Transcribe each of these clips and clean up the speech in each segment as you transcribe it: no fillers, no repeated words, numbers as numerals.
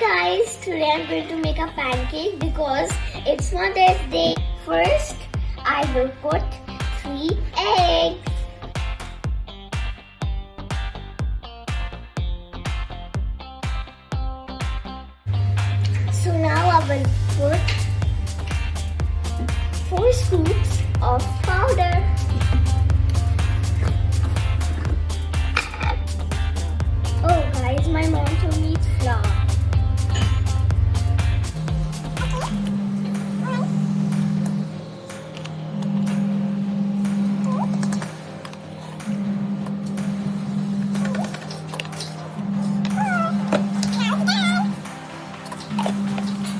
guys, today I'm going to make a pancake because it's Mother's Day. First, I will put 3 eggs. So now I will put 4 scoops of powder. Oh guys, my mom told me it's flour.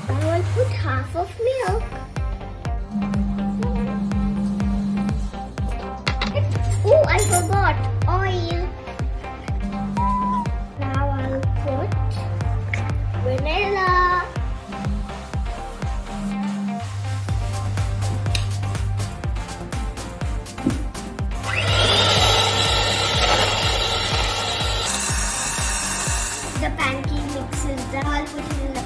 I will put half of milk. Oh, I forgot oil. Now I'll put vanilla. The pancake mix is done. I'll put it in the